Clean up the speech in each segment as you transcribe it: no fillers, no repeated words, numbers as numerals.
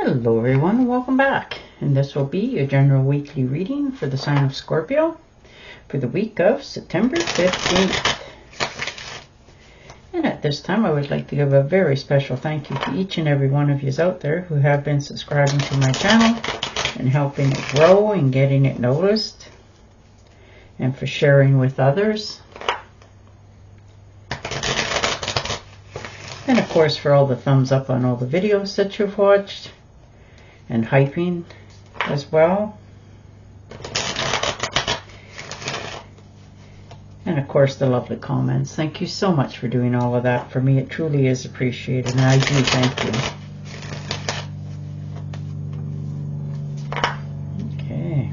Hello everyone, welcome back. And this will be your general weekly reading for the sign of Scorpio for the week of September 15th. And at this time I would like to give a very special thank you to each and every one of you out there who have been subscribing to my channel and helping it grow and getting it noticed, and for sharing with others. And of course for all the thumbs up on all the videos that you've watched and hyping as well. And of course the lovely comments. Thank you so much for doing all of that. For me it truly is appreciated, and I do thank you. Okay.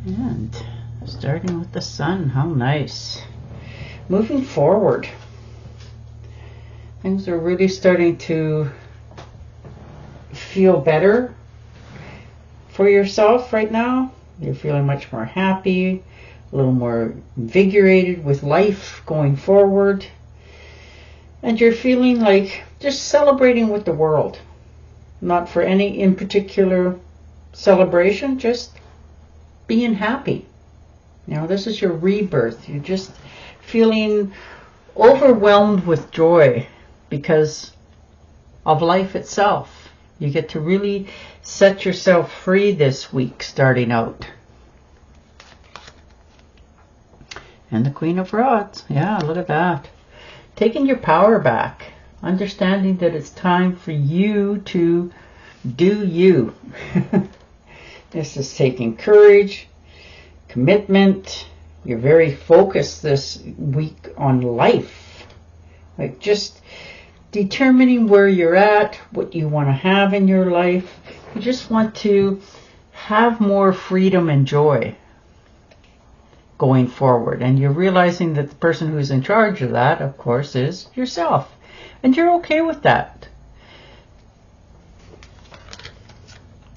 And starting with the sun, how nice. Moving forward, things are really starting to feel better for yourself right now. You're feeling much more happy, a little more invigorated with life going forward. And you're feeling like just celebrating with the world. Not for any in particular celebration, just being happy. You know, this is your rebirth. You're just feeling overwhelmed with joy because of life itself. You get to really set yourself free this week starting out. And the Queen of Rods. Yeah, look at that. Taking your power back. Understanding that it's time for you to do you. This is taking courage, commitment. You're very focused this week on life. Like just determining where you're at, what you want to have in your life. You just want to have more freedom and joy going forward. And you're realizing that the person who's in charge of that, of course, is yourself. And you're okay with that.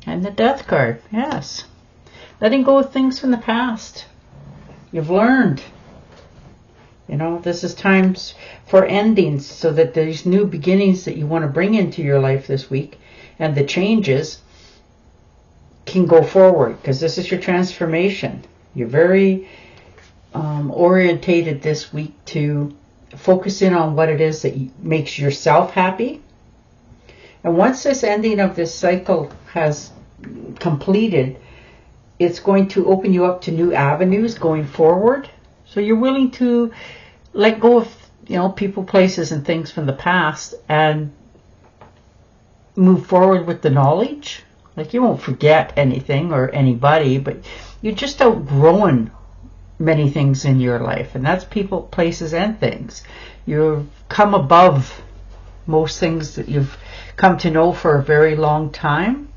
And the Death card, yes. Letting go of things from the past. You've learned. You know, this is times for endings so that these new beginnings that you want to bring into your life this week and the changes can go forward, because this is your transformation. You're very orientated this week to focus in on what it is that makes yourself happy. And once this ending of this cycle has completed, it's going to open you up to new avenues going forward. So you're willing to let go of, you know, people, places, and things from the past and move forward with the knowledge. Like, you won't forget anything or anybody, but you're just outgrowing many things in your life. And that's people, places, and things. You've come above most things that you've come to know for a very long time.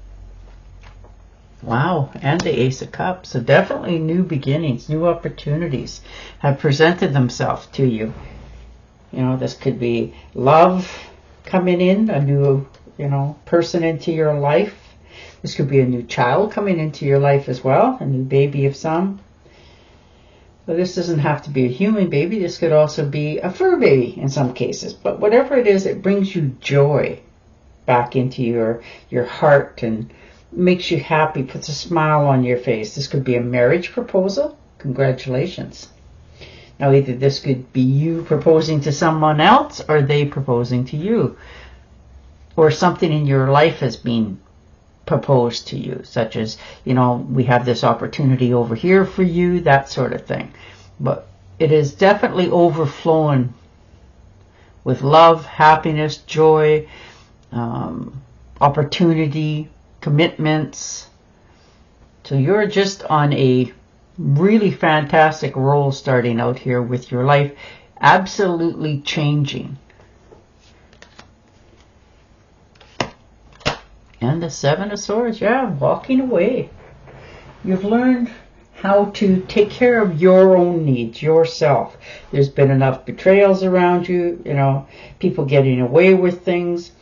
Wow, and the Ace of Cups. So definitely new beginnings, new opportunities have presented themselves to you. You know, this could be love coming in, a new, you know, person into your life. This could be a new child coming into your life as well, a new baby of some. So this doesn't have to be a human baby. This could also be a fur baby in some cases. But whatever it is, it brings you joy back into your heart and makes you happy, puts a smile on your face. This could be a marriage proposal. Congratulations. Now, either this could be you proposing to someone else or they proposing to you. Or something in your life has been proposed to you, such as, you know, we have this opportunity over here for you, that sort of thing. But it is definitely overflowing with love, happiness, joy, opportunity, commitments. So you're just on a really fantastic roll starting out here with your life absolutely changing. And the Seven of Swords, yeah, walking away. You've learned how to take care of your own needs, yourself. There's been enough betrayals around you, you know, people getting away with things.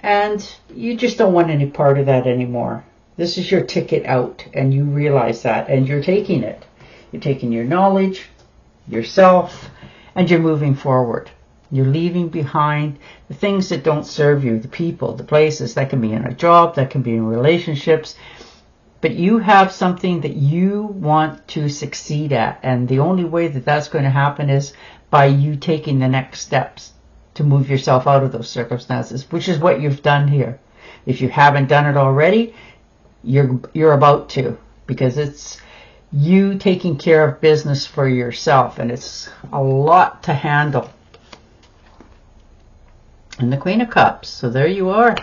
And you just don't want any part of that anymore. This is your ticket out, and you realize that, and you're taking it. You're taking your knowledge, yourself, and you're moving forward. You're leaving behind the things that don't serve you, the people, the places. That can be in a job, that can be in relationships. But you have something that you want to succeed at, and the only way that that's going to happen is by you taking the next steps to move yourself out of those circumstances, which is what you've done here. If you haven't done it already, you're about to, because it's you taking care of business for yourself, and it's a lot to handle. And the Queen of Cups, so there you are.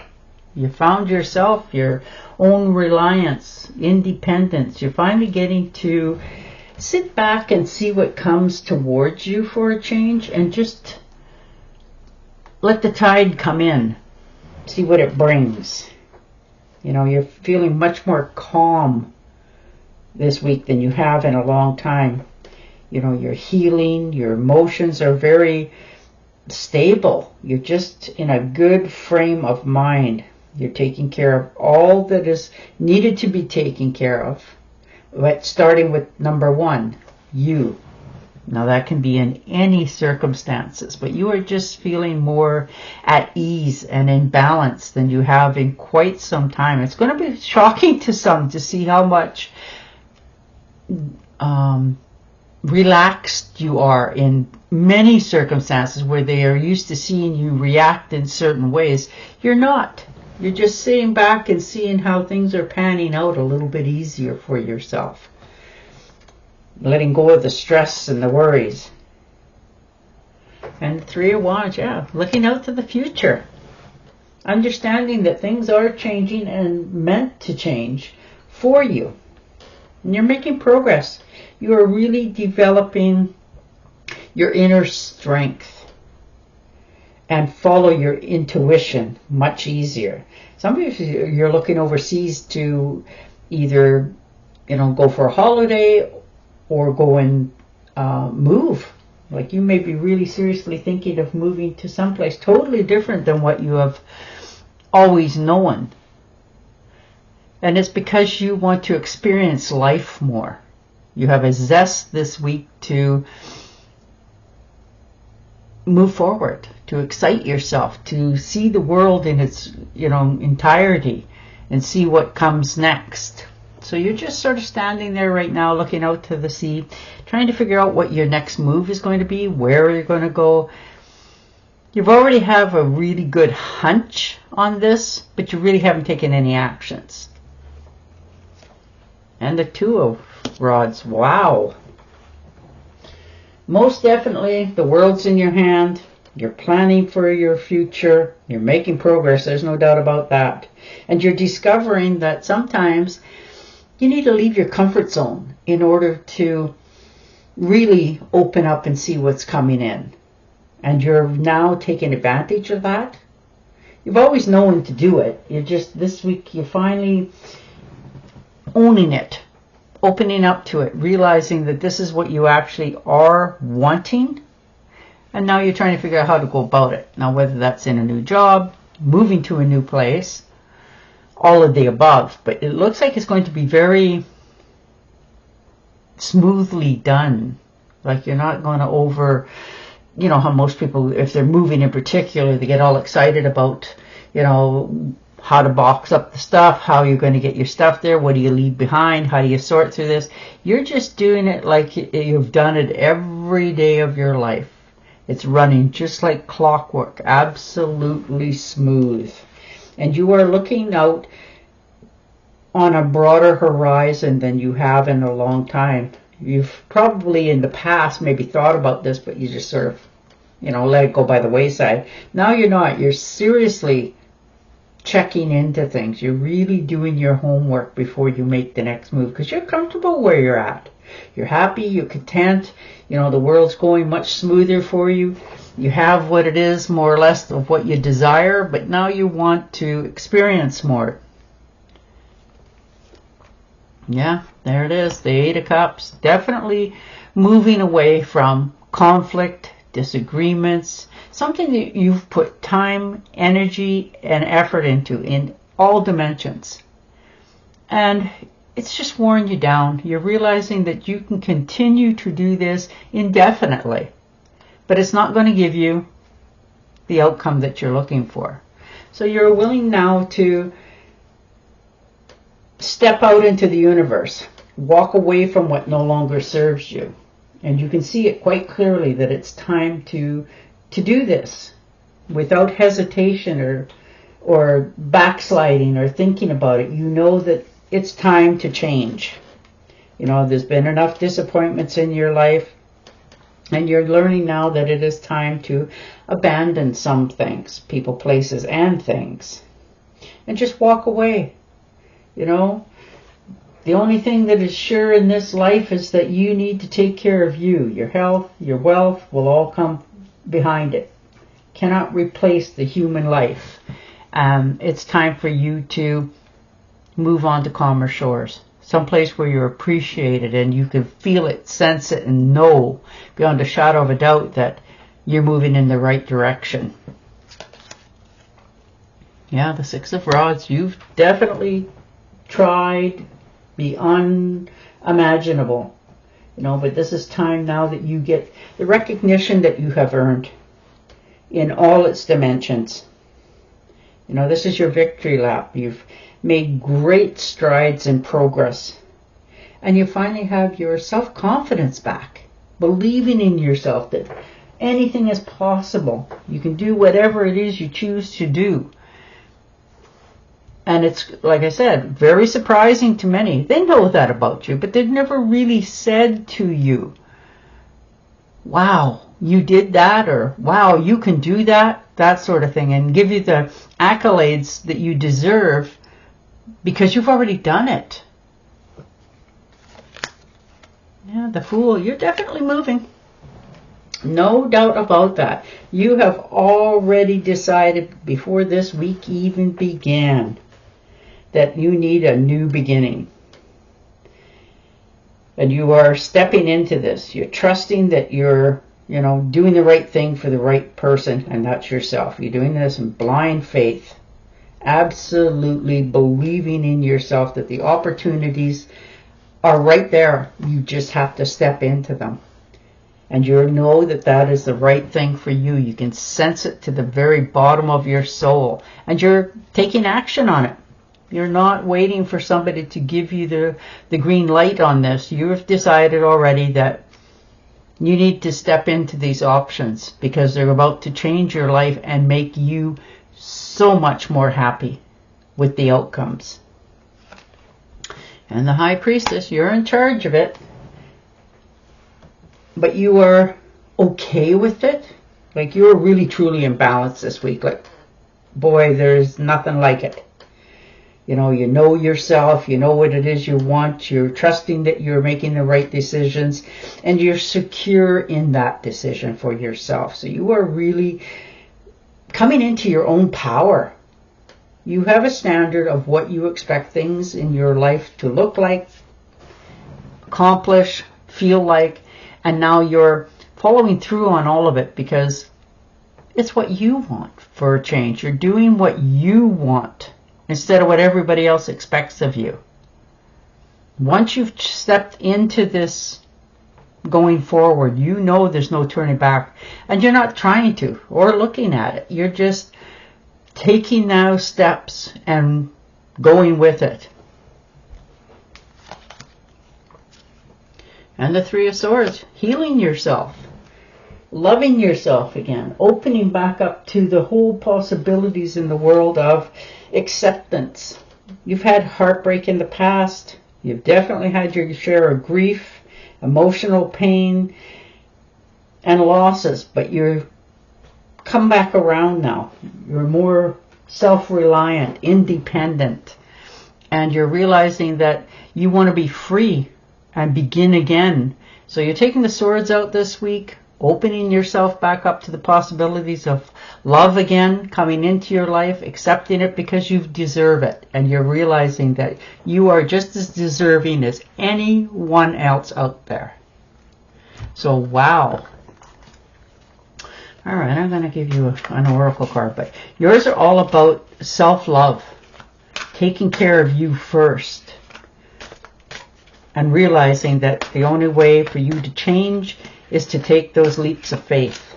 You found yourself, your own reliance, independence. You're finally getting to sit back and see what comes towards you for a change, and just let the tide come in. See what it brings. You know, you're feeling much more calm this week than you have in a long time. You know, you're healing. Your emotions are very stable. You're just in a good frame of mind. You're taking care of all that is needed to be taken care of. But starting with number one, you. Now that can be in any circumstances, but you are just feeling more at ease and in balance than you have in quite some time. It's going to be shocking to some to see how much relaxed you are in many circumstances where they are used to seeing you react in certain ways. You're not. You're just sitting back and seeing how things are panning out a little bit easier for yourself. Letting go of the stress and the worries. And the Three of Wands, yeah, looking out to the future. Understanding that things are changing and meant to change for you. And you're making progress. You are really developing your inner strength and follow your intuition much easier. Some of you, you're looking overseas to either, you know, go for a holiday or go and move. Like you may be really seriously thinking of moving to someplace totally different than what you have always known. And it's because you want to experience life more. You have a zest this week to move forward, to excite yourself, to see the world in its, you know, entirety and see what comes next. So you're just sort of standing there right now looking out to the sea, trying to figure out what your next move is going to be, where you're going to go. You've already have a really good hunch on this, but you really haven't taken any actions. And the Two of Rods, wow. Most definitely, the world's in your hand. You're planning for your future. You're making progress. There's no doubt about that. And you're discovering that sometimes you need to leave your comfort zone in order to really open up and see what's coming in. And you're now taking advantage of that. You've always known to do it. You're just, this week, you're finally owning it. Opening up to it, realizing that this is what you actually are wanting, and now you're trying to figure out how to go about it. Now, whether that's in a new job, moving to a new place, all of the above, but it looks like it's going to be very smoothly done. Like you're not going to you know how most people, if they're moving in particular, they get all excited about, you know, how to box up the stuff, how you're going to get your stuff there, what do you leave behind, how do you sort through this. You're just doing it like you've done it every day of your life. It's running just like clockwork, absolutely smooth. And you are looking out on a broader horizon than you have in a long time. You've probably in the past maybe thought about this, but you just sort of, you know, let it go by the wayside. Now you're not. You're seriously checking into things. You're really doing your homework before you make the next move, because you're comfortable where you're at. You're happy, you're content, you know, the world's going much smoother for you. You have what it is, more or less, of what you desire, but now you want to experience more. Yeah, there it is, the Eight of Cups. Definitely moving away from conflict, disagreements, something that you've put time, energy, and effort into in all dimensions. And it's just worn you down. You're realizing that you can continue to do this indefinitely, but it's not going to give you the outcome that you're looking for. So you're willing now to step out into the universe, walk away from what no longer serves you. And you can see it quite clearly that it's time to do this without hesitation or backsliding or thinking about it. You know that it's time to change. You know, there's been enough disappointments in your life, and you're learning now that it is time to abandon some things, people, places, and things, and just walk away. You know, the only thing that is sure in this life is that you need to take care of you. Your health, your wealth will all come behind it. Cannot replace the human life. It's time for you to move on to calmer shores. Someplace where you're appreciated and you can feel it, sense it, and know beyond a shadow of a doubt that you're moving in the right direction. Yeah, the Six of Rods. You've definitely tried the unimaginable. You know, but this is time now that you get the recognition that you have earned in all its dimensions. You know, this is your victory lap. You've made great strides in progress. And you finally have your self-confidence back. Believing in yourself that anything is possible. You can do whatever it is you choose to do. And it's, like I said, very surprising to many. They know that about you, but they've never really said to you, wow, you did that, or wow, you can do that, that sort of thing, and give you the accolades that you deserve because you've already done it. Yeah, the Fool, you're definitely moving. No doubt about that. You have already decided before this week even began that you need a new beginning. And you are stepping into this. You're trusting that you're, you know, doing the right thing for the right person, and that's yourself. You're doing this in blind faith. Absolutely believing in yourself that the opportunities are right there. You just have to step into them. And you know that that is the right thing for you. You can sense it to the very bottom of your soul. And you're taking action on it. You're not waiting for somebody to give you the green light on this. You've decided already that you need to step into these options because they're about to change your life and make you so much more happy with the outcomes. And the High Priestess, you're in charge of it. But you are okay with it. Like, you're really truly in balance this week. Like, boy, there's nothing like it. You know yourself, you know what it is you want, you're trusting that you're making the right decisions, and you're secure in that decision for yourself. So you are really coming into your own power. You have a standard of what you expect things in your life to look like, accomplish, feel like, and now you're following through on all of it because it's what you want for a change. You're doing what you want instead of what everybody else expects of you. Once you've stepped into this going forward, you know there's no turning back. And you're not trying to or looking at it. You're just taking now steps and going with it. And the Three of Swords, healing yourself, loving yourself again, opening back up to the whole possibilities in the world of acceptance. You've had heartbreak in the past. You've definitely had your share of grief, emotional pain, and losses, but you're come back around now. You're more self-reliant, independent, and you're realizing that you want to be free and begin again. So you're taking the swords out this week, opening yourself back up to the possibilities of love again, coming into your life, accepting it because you deserve it. And you're realizing that you are just as deserving as anyone else out there. So, wow. All right, I'm going to give you an oracle card, but yours are all about self-love, taking care of you first. and realizing that the only way for you to change is to take those leaps of faith.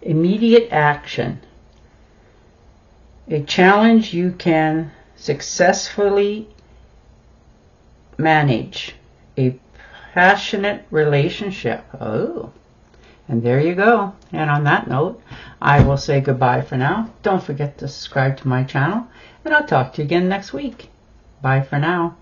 Immediate action. A challenge you can successfully manage. A passionate relationship. Oh, and there you go. And on that note, I will say goodbye for now. Don't forget to subscribe to my channel, and I'll talk to you again next week. Bye for now.